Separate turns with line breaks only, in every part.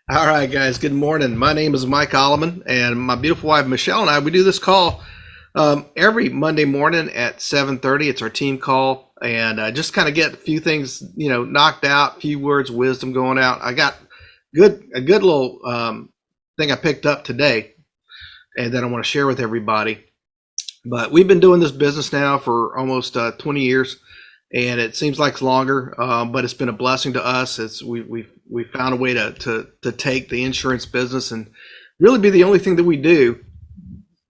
All right, guys. Good morning. My name is Mike Alleman, and my beautiful wife Michelle and I. We do this call every Monday morning at 7:30. It's our team call, and just kind of get a few things, knocked out. A few words of wisdom going out. I got a good little thing I picked up today, and that I want to share with everybody. But we've been doing this business now for almost 20 years, and it seems like it's longer, but it's been a blessing to us. We found a way to take the insurance business and really be the only thing that we do,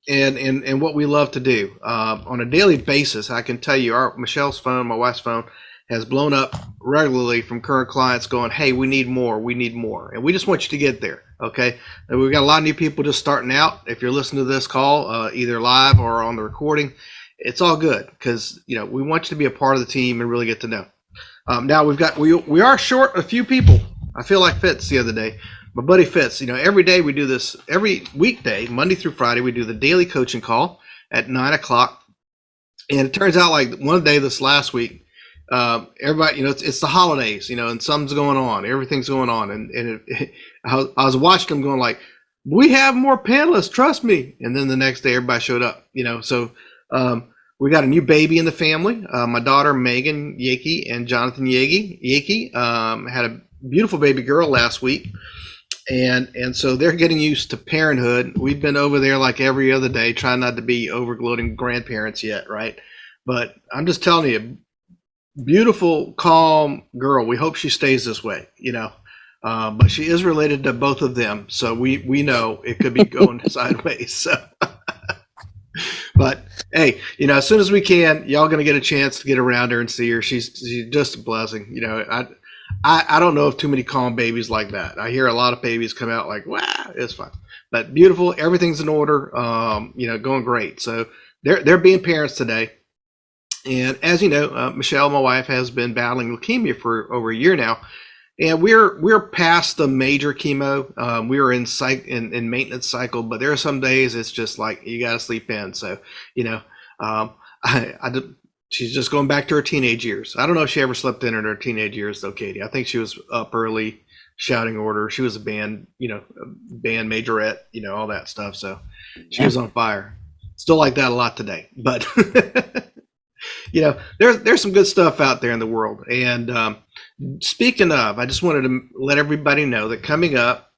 and what we love to do on a daily basis. I can tell you, our Michelle's phone, my wife's phone, has blown up regularly from current clients going, "Hey, we need more, and we just want you to get there." Okay, and we've got a lot of new people just starting out. If you're listening to this call, either live or on the recording, it's all good because we want you to be a part of the team and really get to know. Now we are short a few people. I feel like Fitz the other day, my buddy Fitz. Every day we do this. Every weekday, Monday through Friday, we do the daily coaching call at 9 o'clock. And it turns out, like one day this last week, everybody, it's the holidays, and something's going on, everything's going on, I was watching them going like, "We have more panelists, trust me." And then the next day, everybody showed up, So we got a new baby in the family. My daughter Megan Yakey and Jonathan Yakey had a beautiful baby girl last week, and so they're getting used to parenthood. We've been over there like every other day, trying not to be overgloating grandparents yet, right? But I'm just telling you, beautiful, calm girl. We hope she stays this way, but she is related to both of them, so we know it could be going sideways. So, but hey, as soon as we can, y'all gonna get a chance to get around her and see her. She's just a blessing. I don't know of too many calm babies like that. I hear a lot of babies come out like, "Wow, it's fine," but beautiful. Everything's in order. Going great. So they're being parents today. And as you know, Michelle, my wife, has been battling leukemia for over a year now, and we're past the major chemo. We are in maintenance cycle, but there are some days it's just like you got to sleep in. So, she's just going back to her teenage years. I don't know if she ever slept in her teenage years though, Katie. I think she was up early, shouting order. She was a band majorette, all that stuff. So she was on fire. Still like that a lot today, but. There's some good stuff out there in the world. And speaking of, I just wanted to let everybody know that coming up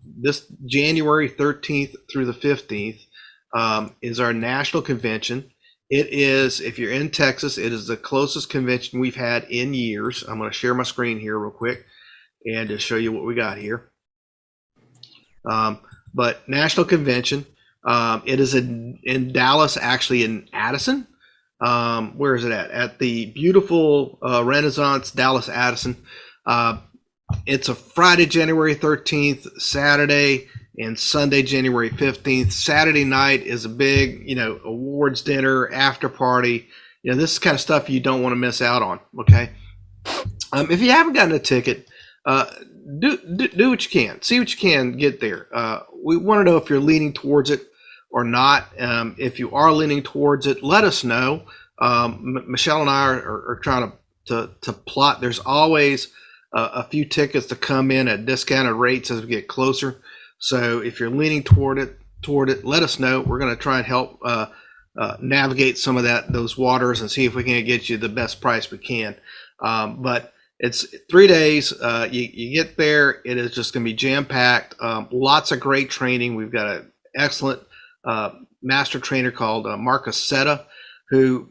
this January 13th through the 15th is our national convention. It is, if you're in Texas, it is the closest convention we've had in years. I'm going to share my screen here real quick and just show you what we got here. But national convention, it is in Dallas, actually in Addison. Where is it at? At the beautiful Renaissance Dallas Addison. It's a Friday, January 13th, Saturday, and Sunday, January 15th. Saturday night is a big, awards dinner, after party. This is kind of stuff you don't want to miss out on. Okay. If you haven't gotten a ticket, do what you can. See what you can get there. We want to know if you're leaning towards it or not. If you are leaning towards it, let us know. Michelle and I are trying to plot. There's always a few tickets to come in at discounted rates as we get closer. So if you're leaning toward it, let us know. We're going to try and help navigate some of those waters and see if we can get you the best price we can. But it's 3 days. You get there. It is just going to be jam packed. Lots of great training. We've got an excellent master trainer called Marcus Setta, who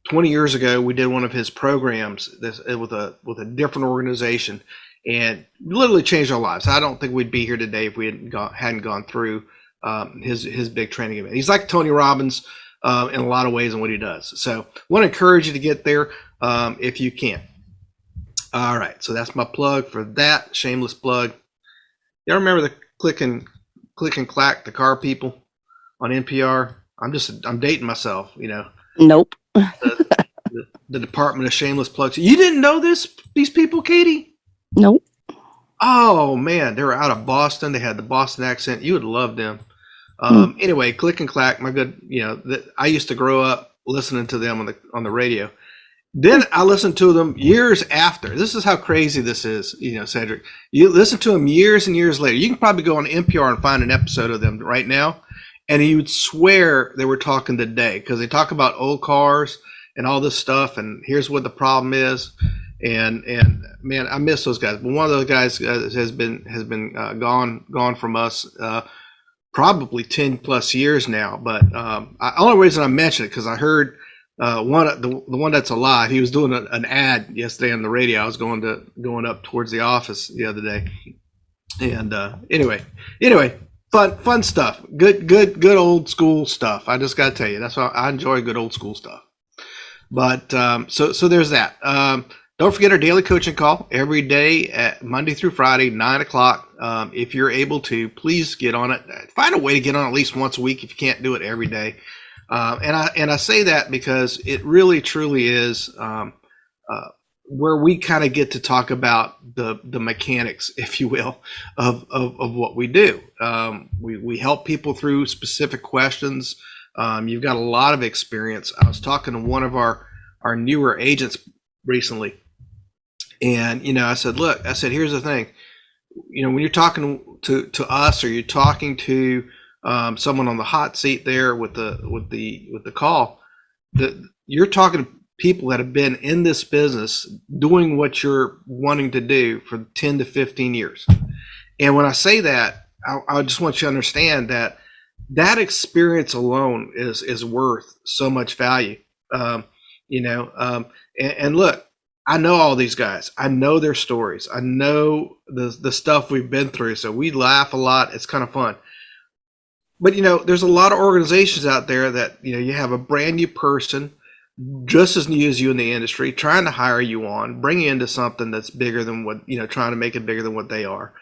20 years ago we did one of his programs with a different organization, and literally changed our lives. I don't think we'd be here today if we hadn't gone through his big training event. He's like Tony Robbins in a lot of ways in what he does. So I want to encourage you to get there if you can. All right, so that's my plug for that. Shameless plug. Y'all remember the click and clack, the car people on NPR? I'm dating myself,
Nope.
The Department of Shameless Plugs. You didn't know these people, Katie?
Nope.
Oh man, they were out of Boston. They had the Boston accent. You would love them. Anyway, click and clack. My good, I used to grow up listening to them on the radio, Then I listened to them years after. This is how crazy this is, Cedric. You listen to them years and years later. You can probably go on NPR and find an episode of them right now, and you would swear they were talking today because they talk about old cars and all this stuff. And here's what the problem is. And man, I miss those guys. But one of those guys has been gone from us. Probably 10 plus years now. But only reason I mention it because I heard the one that's alive. He was doing an ad yesterday on the radio. I was going up towards the office the other day, and anyway, fun stuff. Good old school stuff. I just got to tell you, that's why I enjoy good old school stuff. But so there's that. Don't forget our daily coaching call every day at Monday through Friday, 9 o'clock. If you're able to, please get on it. Find a way to get on at least once a week if you can't do it every day. And I say that because it really truly is where we kind of get to talk about the mechanics, if you will, of what we do. We help people through specific questions. You've got a lot of experience. I was talking to one of our newer agents recently, and I said, look, here's the thing. When you're talking to us, or you're talking to someone on the hot seat there with the call, you're talking to people that have been in this business doing what you're wanting to do for 10 to 15 years. And when I say that, I just want you to understand that experience alone is worth so much value. And look, I know all these guys. I know their stories. I know the stuff we've been through. So we laugh a lot. It's kind of fun. But, there's a lot of organizations out there that, you have a brand new person, just as new as you in the industry, trying to hire you on, bring you into something that's bigger than what, trying to make it bigger than what they are.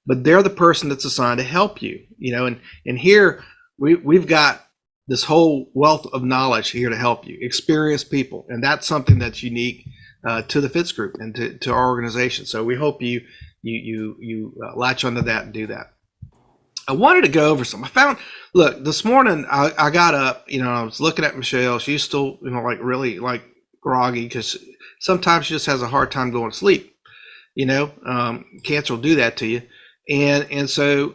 But they're the person that's assigned to help you, and here we've got this whole wealth of knowledge here to help you, experienced people. And that's something that's unique to the Fitz Group and to our organization. So we hope you latch onto that and do that. I wanted to go over some. Look, this morning I got up, I was looking at Michelle. She's still, really groggy because sometimes she just has a hard time going to sleep. Cancer will do that to you. And so,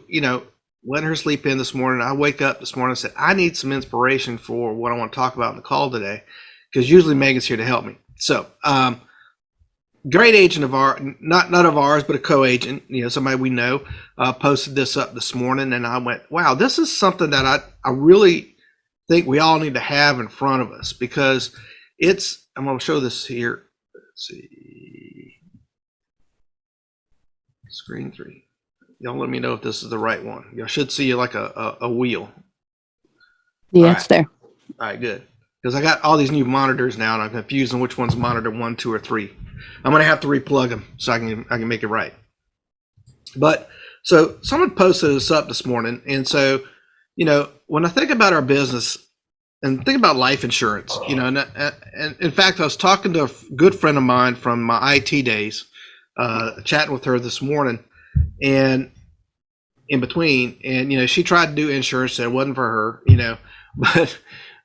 letting her sleep in this morning, I wake up this morning and said, I need some inspiration for what I want to talk about in the call today, because usually Megan's here to help me. So, great agent of ours, not of ours, but a co-agent, somebody we know, posted this up this morning, and I went, wow, this is something that I really think we all need to have in front of us, because I'm going to show this here. Let's see. Screen 3. Y'all let me know if this is the right one. Y'all should see like a wheel.
Yeah, it's there.
All right, good. Because I got all these new monitors now, and I'm confused on which one's monitor 1, 2, or 3. I'm going to have to replug them so I can make it right. But so someone posted this up this morning, and so when I think about our business and think about life insurance, and in fact, I was talking to a good friend of mine from my IT days, chatting with her this morning, and in between, and she tried to do insurance, and it wasn't for her,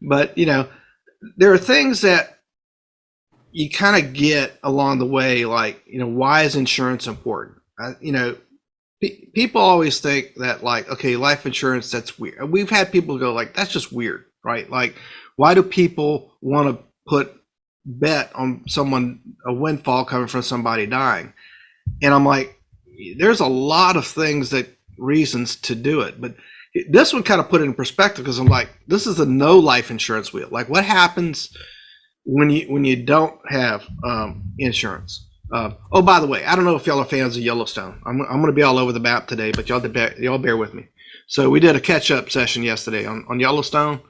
but there are things that you kind of get along the way, like, why is insurance important? People always think that, like, okay, life insurance, that's weird. We've had people go like, that's just weird, right? Like, why do people want to bet on a windfall coming from somebody dying? And I'm like, there's a lot of reasons to do it, but this one kind of put it in perspective, because I'm like, this is a no life insurance wheel. Like, what happens when you don't have insurance? Oh, by the way, I don't know if y'all are fans of Yellowstone. I'm going to be all over the map today, but y'all bear with me. So we did a catch up session yesterday on Yellowstone,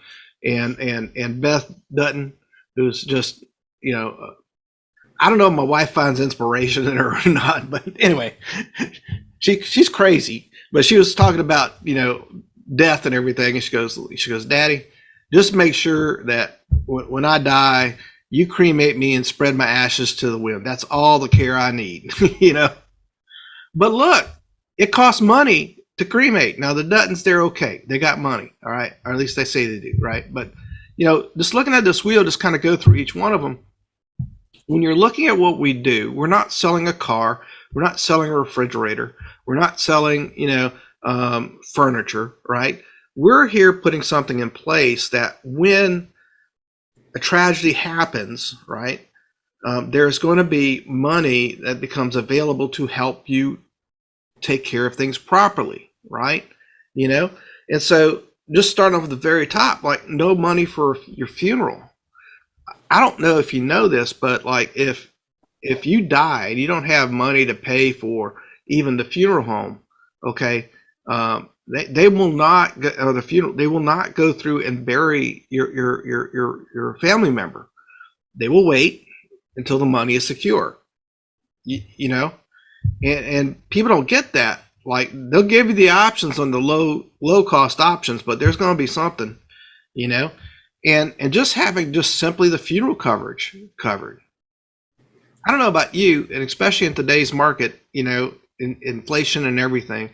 and Beth Dutton, who's just I don't know if my wife finds inspiration in her or not, but anyway, she's crazy. But she was talking about death and everything, and she goes, Daddy, just make sure that when I die, you cremate me and spread my ashes to the wind. That's all the care I need, But look, it costs money to cremate. Now the Duttons, they're okay. They got money, all right, or at least they say they do, right? But just looking at this wheel, just kind of go through each one of them. when you're looking at what we do, we're not selling a car, we're not selling a refrigerator, we're not selling, furniture, right? We're here putting something in place that when a tragedy happens, right, there's going to be money that becomes available to help you take care of things properly, right? You know, and so just starting off at the very top, like no money for your funeral. I don't know if you know this, but like if you die and you don't have money to pay for even the funeral home, okay, they will not go, or the funeral they will not go through and bury your family member. They will wait until the money is secure. You know, and people don't get that. Like they'll give you the options on the low cost options, but there's going to be something, you know, and just having just simply the funeral coverage covered. I don't know about you, and especially in today's market, inflation and everything,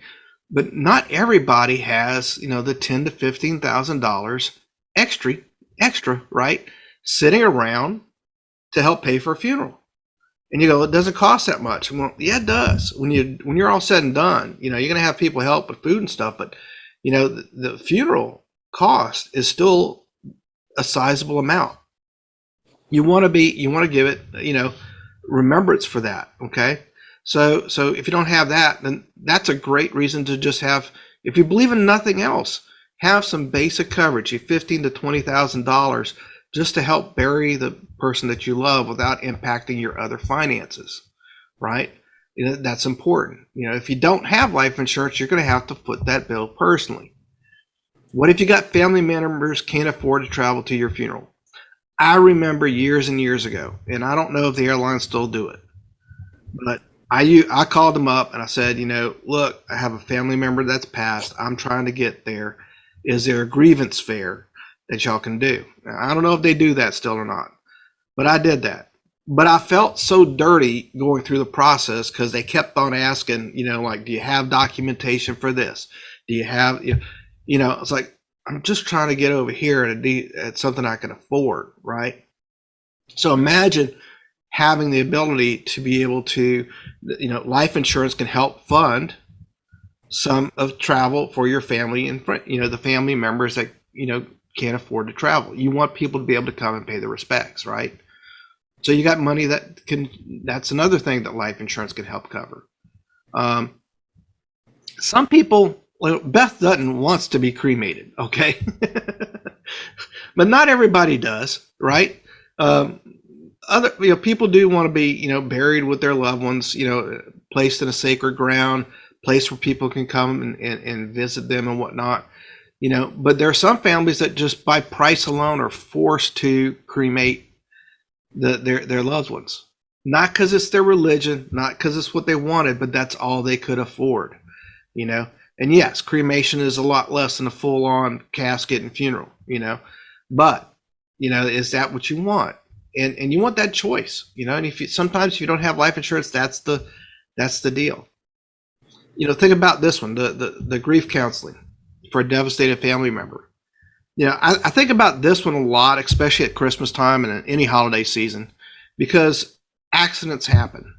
but not everybody has, the ten to $15,000 extra, right, sitting around to help pay for a funeral. And you go, it doesn't cost that much. Well, yeah, it does. When you're all said and done, you're going to have people help with food and stuff, but the funeral cost is still a sizable amount. You want to give it, remembrance for that. Okay. So if you don't have that, then that's a great reason to just have, if you believe in nothing else, have some basic coverage, $15,000 to $20,000 just to help bury the person that you love without impacting your other finances, right? That's important. If you don't have life insurance, you're going to have to foot that bill personally. What if you got family members can't afford to travel to your funeral? I remember years and years ago, and I don't know if the airlines still do it, but I called them up and I said, look, I have a family member that's passed. I'm trying to get there. Is there a grievance fare that y'all can do? Now, I don't know if they do that still or not, but I did that. But I felt so dirty going through the process because they kept on asking, like, do you have documentation for this? Do you have, it's like, I'm just trying to get over here at something I can afford, right? So imagine having the ability to be able to, life insurance can help fund some of travel for your family and, the family members that, can't afford to travel. You want people to be able to come and pay their respects, right? So you got money that's another thing that life insurance can help cover. Some people, Beth Dutton wants to be cremated, okay? But not everybody does, right? Other people do want to be, buried with their loved ones, placed in a sacred ground, place where people can come and visit them and whatnot. But there are some families that just by price alone are forced to cremate their loved ones. Not because it's their religion, not because it's what they wanted, but that's all they could afford, And yes, cremation is a lot less than a full-on casket and funeral, But, is that what you want? And you want that choice, And sometimes if you don't have life insurance, that's the deal. Think about this one, the grief counseling for a devastated family member. I think about this one a lot, especially at Christmas time and any holiday season, because accidents happen,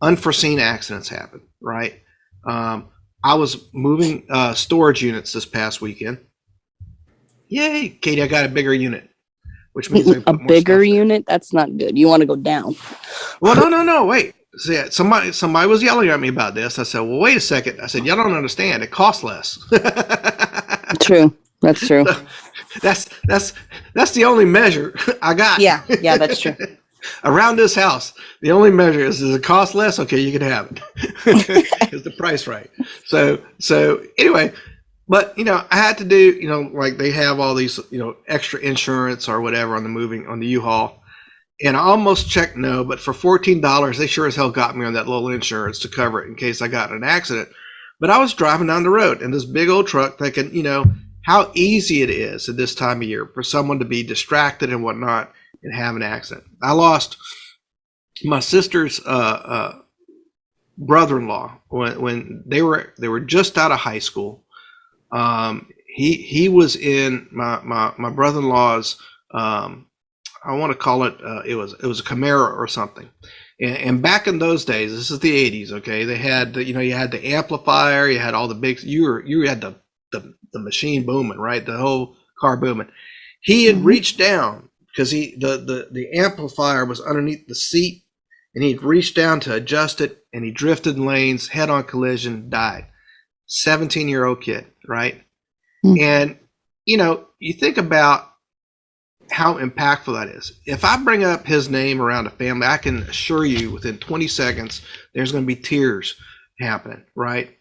unforeseen accidents happen, right? I was moving storage units this past weekend. Yay, Katie! I got a bigger unit, which means I can
A
put more
bigger
stuff there.
unit? That's not good. You want to go down.
Well, no, wait. So, yeah, somebody was yelling at me about this. I said, well, wait a second. I said, y'all don't understand. It costs less.
True. That's true.
So that's the only measure I got.
Yeah, that's true.
Around this house, the only measure is, does it cost less? Okay, you can have it. Is the price right? So anyway, but I had to do, like they have all these, extra insurance or whatever on the U-Haul. And I almost checked no, but for $14, they sure as hell got me on that little insurance to cover it in case I got in an accident. But I was driving down the road in this big old truck thinking, how easy it is at this time of year for someone to be distracted and whatnot and have an accident. I lost my sister's brother-in-law when they were just out of high school. He was in my brother-in-law's I want to call it, it was a Camaro or something. And back in those days, this is the 80s, okay? They had, you had the amplifier, you had all the big, you had the machine booming, right? The whole car booming. He had reached down because the amplifier was underneath the seat, and he'd reached down to adjust it, and he drifted in lanes, head-on collision, died. 17-year-old kid, right? And, you think about how impactful that is. If I bring up his name around a family, I can assure you within 20 seconds, there's going to be tears happening, right?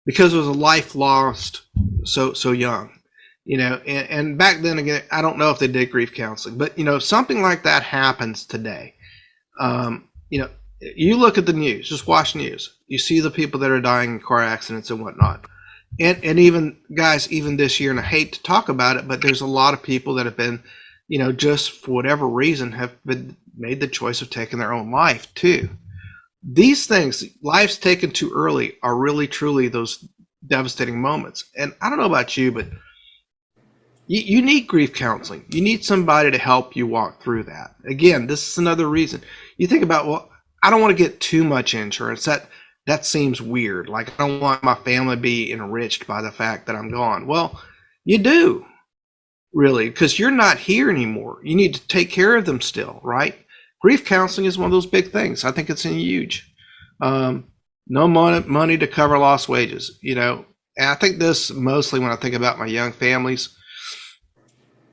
Because it was a life lost so young, and back then again, I don't know if they did grief counseling, but something like that happens today. You look at the news, just watch news. You see the people that are dying in car accidents and whatnot. And even guys, even this year, and I hate to talk about it, but there's a lot of people that have been, just for whatever reason, have been made the choice of taking their own life too. These things, lives taken too early, are really truly those devastating moments. And I don't know about you, but you need grief counseling. You need somebody to help you walk through that. Again, this is another reason. You think about, well, I don't want to get too much insurance. That seems weird. Like, I don't want my family to be enriched by the fact that I'm gone. Well, you do. Really, because you're not here anymore. You need to take care of them still, right? Grief counseling is one of those big things. I think it's huge. No money to cover lost wages, And I think this mostly when I think about my young families.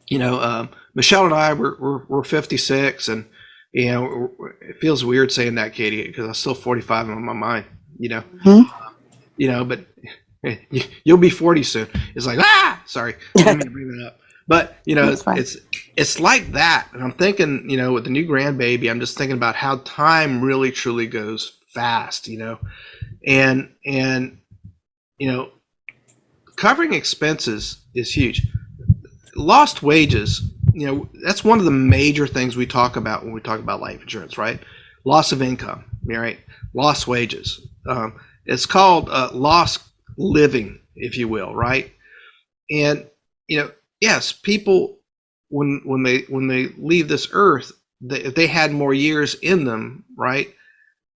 Michelle and I we're 56, and it feels weird saying that, Katie, because I'm still 45 in my mind. But you'll be 40 soon. It's like, sorry, I didn't mean to bring that up. But it's like that, and I'm thinking, with the new grandbaby, I'm just thinking about how time really truly goes fast, and covering expenses is huge. Lost wages, that's one of the major things we talk about when we talk about life insurance, right? Loss of income, right? Lost wages. It's called lost living, if you will, right? And yes, people when they leave this earth, if they had more years in them, right?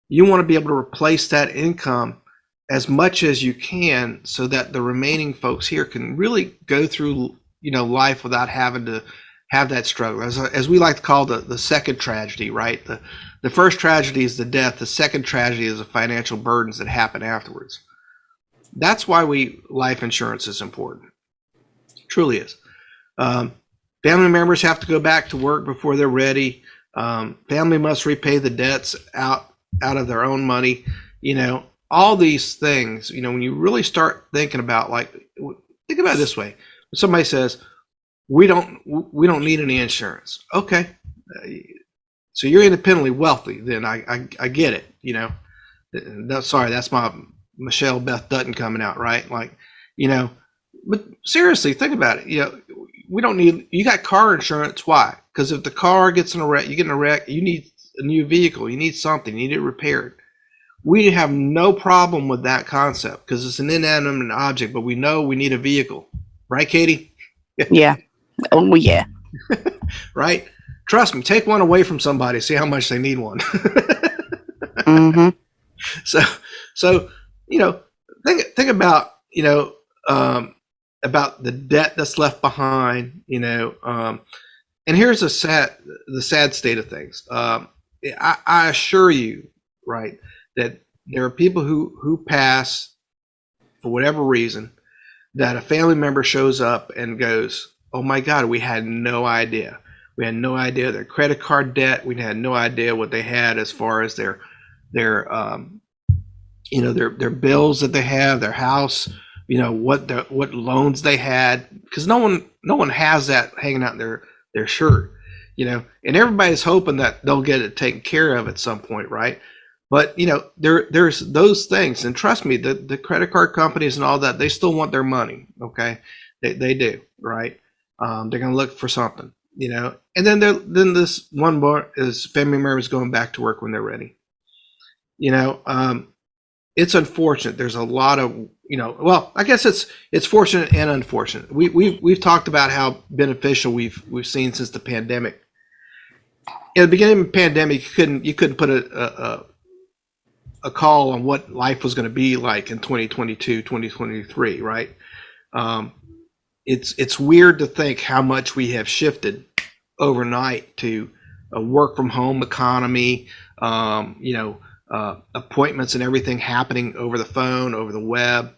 You want to be able to replace that income as much as you can, so that the remaining folks here can really go through life without having to have that struggle, as we like to call the second tragedy, right? The first tragedy is the death. The second tragedy is the financial burdens that happen afterwards. That's why life insurance is important. It truly is. Family members have to go back to work before they're ready. Family must repay the debts out of their own money. All these things. When you really start thinking about, think about it this way: when somebody says, we don't need any insurance. Okay, so you're independently wealthy. Then I get it. Sorry, that's my Michelle Beth Dutton coming out, right? But seriously, think about it. We don't need. You got car insurance. Why? Because if the car gets in a wreck, you get in a wreck, you need a new vehicle. You need something. You need it repaired. We have no problem with that concept because it's an inanimate object, but we know we need a vehicle, right, Katie?
Yeah. Oh, yeah.
Right? Trust me, take one away from somebody, see how much they need one. So think about about the debt that's left behind. And here's the sad state of things. I assure you, right, that there are people who pass for whatever reason, that a family member shows up and goes, oh my God, we had no idea. We had no idea their credit card debt. We had no idea what they had as far as their bills that they have, their house, what loans they had, because no one has that hanging out in their shirt, and everybody's hoping that they'll get it taken care of at some point, right? But there's those things, and trust me, the credit card companies and all that, they still want their money. Okay, they do, right? They're gonna look for something, and then this one more is family members going back to work when they're ready. It's unfortunate. There's a lot of well, I guess it's fortunate and unfortunate. We've talked about how beneficial we've seen since the pandemic. In the beginning of the pandemic, you couldn't put a call on what life was going to be like in 2022, 2023, right? Um, it's weird to think how much we have shifted overnight to a work from home economy. Appointments and everything happening over the phone, over the web.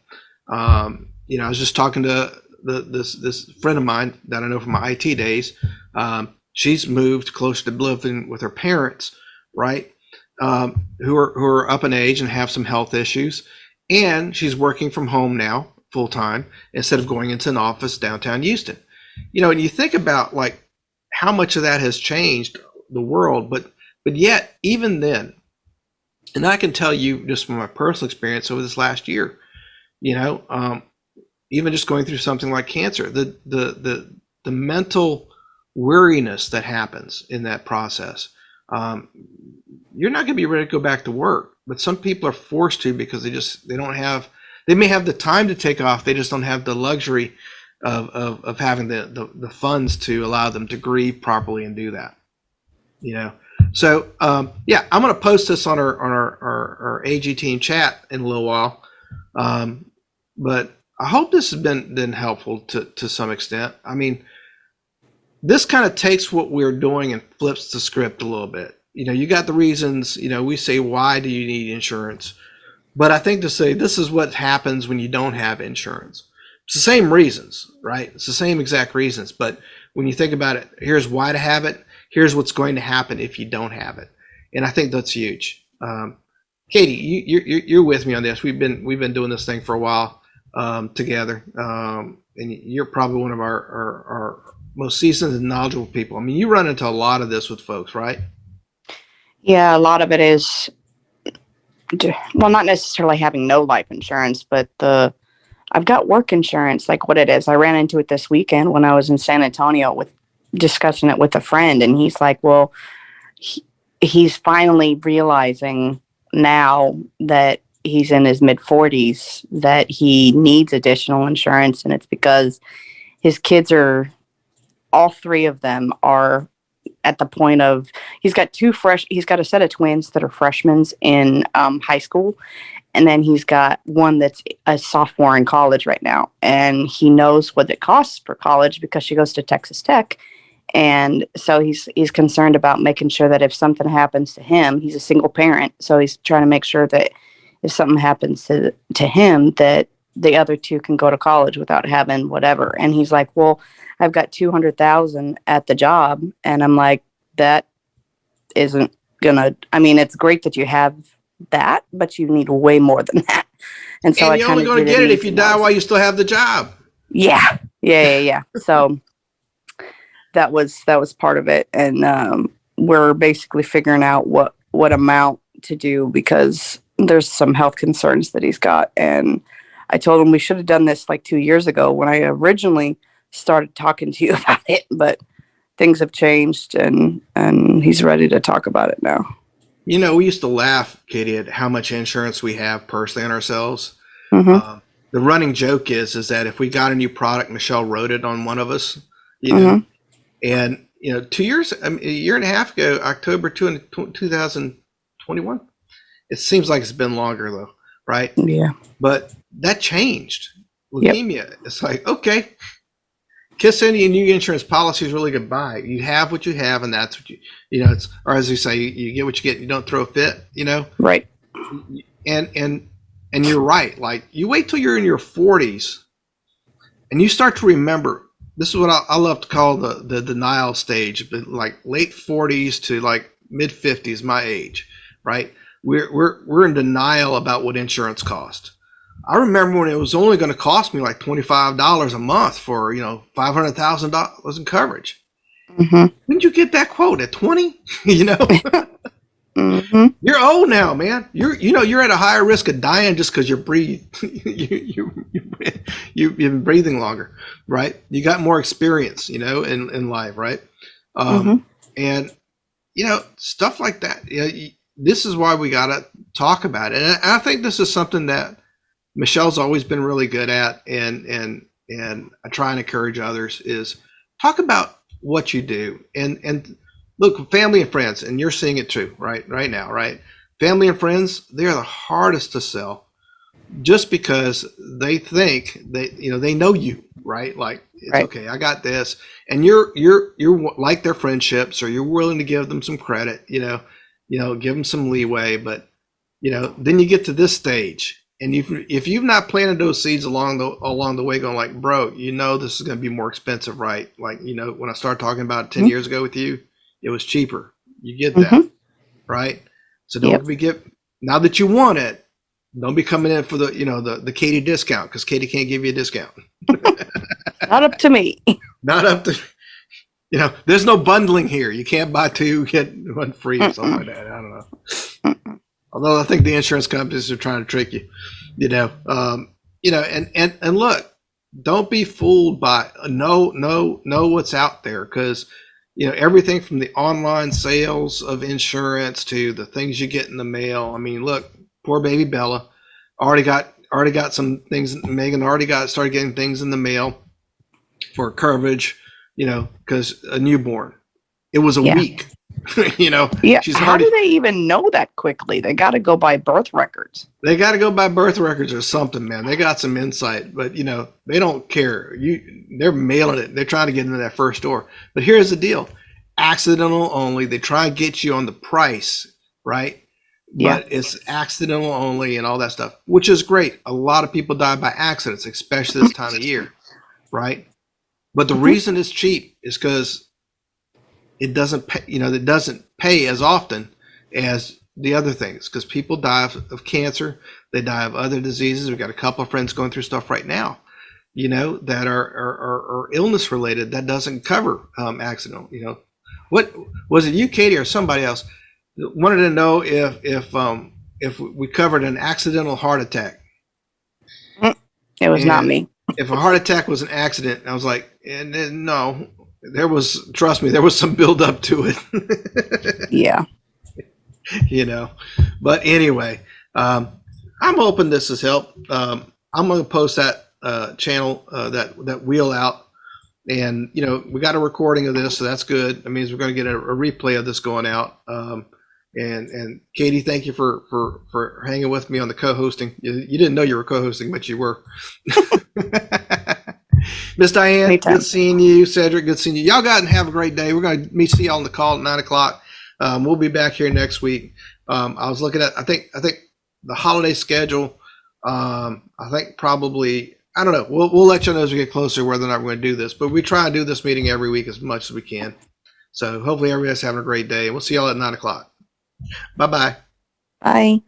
I was just talking to this friend of mine that I know from my IT days. She's moved close to living with her parents, right? Who are up in age and have some health issues, and she's working from home now full time instead of going into an office downtown Houston. And you think about like how much of that has changed the world, but yet even then, and I can tell you just from my personal experience over this last year, you know, um, even just going through something like cancer, the mental weariness that happens in that process. Um, you're not going to be ready to go back to work, but some people are forced to because they don't have, they may have the time to take off, they just don't have the luxury of having the funds to allow them to grieve properly and do that. you know. So yeah, I'm going to post this on our AG team chat in a little while. But I hope this has been helpful to some extent. I mean, this kind of takes what we're doing and flips the script a little bit. You got the reasons. We say, why do you need insurance? But I think to say this is what happens when you don't have insurance. It's the same reasons, right? It's the same exact reasons. But when you think about it, here's why to have it. Here's what's going to happen if you don't have it. And I think that's huge. Katie, you're with me on this. We've been doing this thing for a while together, and you're probably one of our most seasoned and knowledgeable people. I mean, you run into a lot of this with folks, right?
Yeah, a lot of it is, well, not necessarily having no life insurance, but I've got work insurance, like what it is. I ran into it this weekend when I was in San Antonio with discussing it with a friend, and he's like, well, he's finally realizing now that he's in his mid 40s that he needs additional insurance, and it's because his kids are, all three of them are at the point of, he's got a set of twins that are freshmen in high school, and then he's got one that's a sophomore in college right now, and he knows what it costs for college because she goes to Texas Tech. And so he's concerned about making sure that if something happens to him, he's a single parent, so he's trying to make sure that if something happens to him, that the other two can go to college without having whatever. And he's like, well, I've got 200,000 at the job. And I'm like, that isn't gonna, I mean, it's great that you have that, but you need way more than that. And so
And
I
you're
kind
only
of
going
did
to
a
get it if
needs
you die
analysis.
while you still have the job.
Yeah. So that was part of it. And we're basically figuring out what amount to do, because there's some health concerns that he's got. And I told him we should have done this like 2 years ago when I originally started talking to you about it, but things have changed, and he's ready to talk about it now.
We used to laugh, Katie, at how much insurance we have personally on ourselves.
Mm-hmm.
The running joke is that if we got a new product, Michelle wrote it on one of us, you know,
Mm-hmm.
and 2 years, I mean, a year and a half ago, October 2021. It seems like it's been longer though, right?
Yeah.
But that changed.
Yep.
Leukemia. It's like, okay, kiss any new insurance policy is really goodbye. You have what you have, and that's what it's, or as you say, you get what you get. You don't throw a fit.
Right.
And you're right. Like, you wait till you're in your 40s and you start to remember. This is what I love to call the denial stage, but like late 40s to like mid 50s, my age, right? We're in denial about what insurance costs. I remember when it was only going to cost me like $25 a month for $500,000 in coverage.
Mm-hmm.
When did you get that quote at 20?
Mm-hmm.
You're old now, man. You're at a higher risk of dying just because you're breathing. You've been breathing longer, right? You got more experience, in life, right?
Mm-hmm.
And stuff like that. This is why we gotta talk about it. And I think this is something that Michelle's always been really good at, and I try and encourage others is talk about what you do, and look, family and friends, and you're seeing it too, right now, right? Family and friends, they're the hardest to sell just because they think they know you, right? Like it's
Right.
okay, I got this, and you're like their friendships, or you're willing to give them some credit, give them some leeway. But then you get to this stage, and if you've not planted those seeds along the way, going like, bro, this is going to be more expensive, right? Like when I started talking about 10 years ago with you, it was cheaper. You get that,
Mm-hmm.
right? So
Yep.
don't be get now that you want it. Don't be coming in for the Katie discount, because Katie can't give you a discount.
Not up to me.
Not up to There's no bundling here. You can't buy two get one free or something
Mm-mm.
like that. I don't know.
Mm-mm.
Although I think the insurance companies are trying to trick you. And look, don't be fooled by know what's out there, because everything from the online sales of insurance to the things you get in the mail. I mean, look, poor baby Bella already got some things. Megan already got started getting things in the mail for coverage, because a newborn. It was a
Yeah.
week.
Yeah.
She's
How do
already
they even know that quickly? They got to go by birth records.
They got to go by birth records or something, man. They got some insight, but they don't care. They're mailing it. They're trying to get into that first door. But here's the deal: accidental only. They try and get you on the price, right?
Yeah.
But it's accidental only and all that stuff, which is great. A lot of people die by accidents, especially this time of year, right? But the
Mm-hmm.
reason it's cheap is because it doesn't pay, it doesn't pay as often as the other things, because people die of cancer, they die of other diseases. We've got a couple of friends going through stuff right now, that are illness related, that doesn't cover accidental. What was it, you, Katie, or somebody else wanted to know if we covered an accidental heart attack?
It was not
And
me.
if a heart attack was an accident, I was like, no, trust me, there was some build up to it.
Yeah.
you know. But anyway, I'm hoping this has helped. I'm going to post that channel, that wheel out, and we got a recording of this, so that's good. That means we're going to get a replay of this going out. And Katie, thank you for hanging with me on the co-hosting. You didn't know you were co-hosting, but you were. Miss Diane, good
Anytime.
seeing you. Cedric, good seeing you. Y'all got and have a great day. We're going to see y'all on the call at 9 o'clock. We'll be back here next week. I was looking at, I think the holiday schedule. I think probably, I don't know. We'll let you know as we get closer whether or not we're going to do this. But we try and do this meeting every week as much as we can. So hopefully everybody's having a great day. We'll see y'all at 9 o'clock. Bye bye.
Bye.